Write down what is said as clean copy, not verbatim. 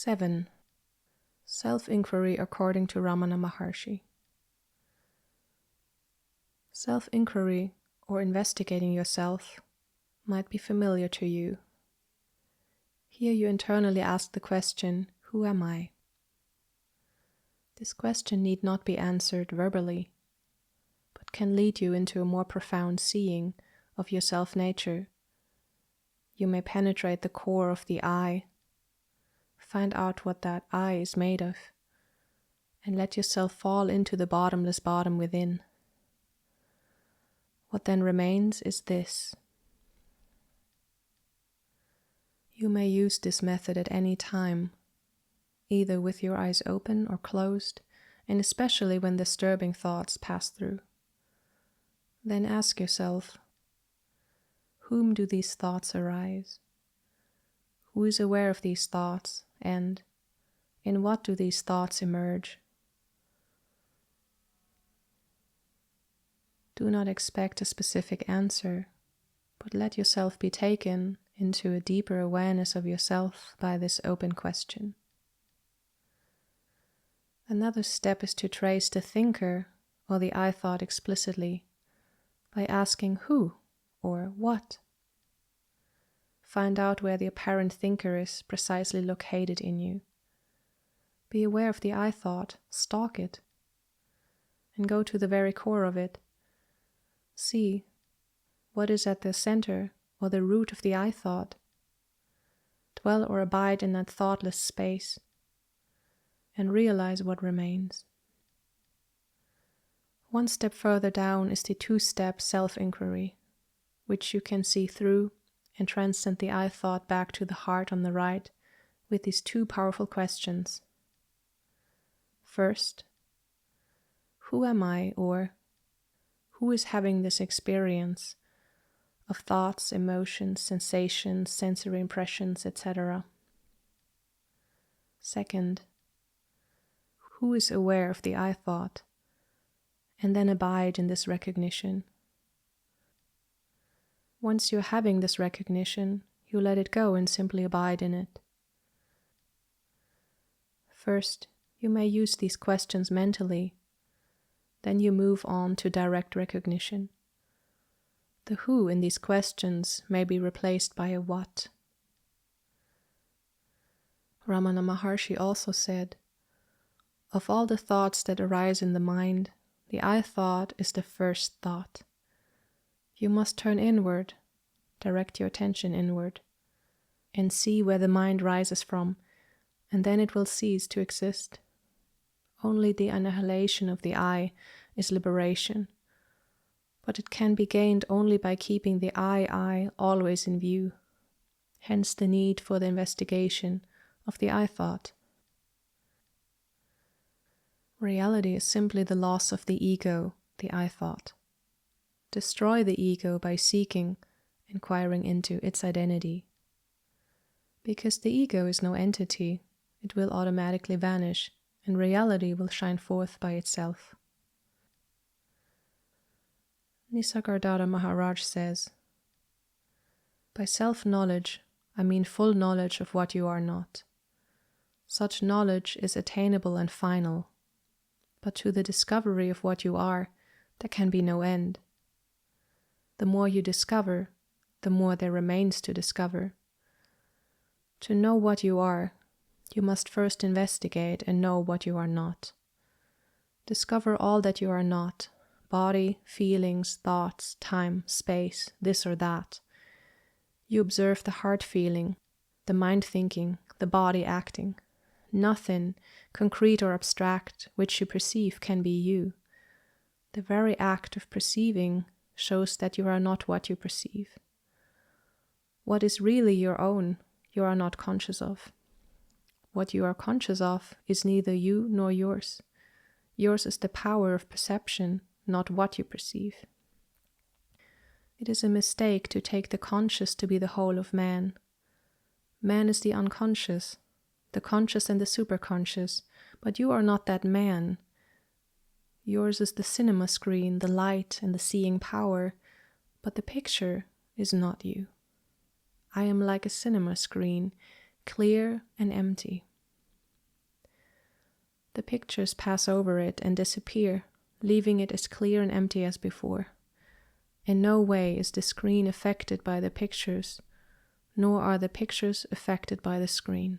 7. Self-inquiry according to Ramana Maharshi. Self-inquiry, or investigating yourself, might be familiar to you. Here you internally ask the question, who am I? This question need not be answered verbally, but can lead you into a more profound seeing of your self-nature. You may penetrate the core of the I, find out what that I is made of, and let yourself fall into the bottomless bottom within. What then remains is this. You may use this method at any time, either with your eyes open or closed, and especially when disturbing thoughts pass through. Then ask yourself, whom do these thoughts arise? Who is aware of these thoughts, and in what do these thoughts emerge? Do not expect a specific answer, but let yourself be taken into a deeper awareness of yourself by this open question. Another step is to trace the thinker or the I thought explicitly by asking who or what. Find out where the apparent thinker is precisely located in you. Be aware of the I thought, stalk it, and go to the very core of it. See what is at the center or the root of the I thought. Dwell or abide in that thoughtless space and realize what remains. One step further down is the two-step self-inquiry, which you can see through and transcend the I thought back to the heart on the right with these two powerful questions. First, who am I, or who is having this experience of thoughts, emotions, sensations, sensory impressions, etc.? Second, who is aware of the I thought? And then abide in this recognition. Once you're having this recognition, you let it go and simply abide in it. First, you may use these questions mentally. Then you move on to direct recognition. The who in these questions may be replaced by a what. Ramana Maharshi also said, of all the thoughts that arise in the mind, the I thought is the first thought. You must turn inward, direct your attention inward, and see where the mind rises from, and then it will cease to exist. Only the annihilation of the I is liberation, but it can be gained only by keeping the I always in view, hence the need for the investigation of the I thought. Reality is simply the loss of the ego, the I thought. Destroy the ego by seeking, inquiring into its identity. Because the ego is no entity, it will automatically vanish, and reality will shine forth by itself. Nisargadatta Maharaj says, by self-knowledge, I mean full knowledge of what you are not. Such knowledge is attainable and final, but to the discovery of what you are, there can be no end. The more you discover, the more there remains to discover. To know what you are, you must first investigate and know what you are not. Discover all that you are not: body, feelings, thoughts, time, space, this or that. You observe the heart feeling, the mind thinking, the body acting. Nothing, concrete or abstract, which you perceive can be you. The very act of perceiving shows that you are not what you perceive. What is really your own, you are not conscious of. What you are conscious of is neither you nor yours. Yours is the power of perception, not what you perceive. It is a mistake to take the conscious to be the whole of man. Man is the unconscious, the conscious and the superconscious, but you are not that man. Yours is the cinema screen, the light and the seeing power, but the picture is not you. I am like a cinema screen, clear and empty. The pictures pass over it and disappear, leaving it as clear and empty as before. In no way is the screen affected by the pictures, nor are the pictures affected by the screen.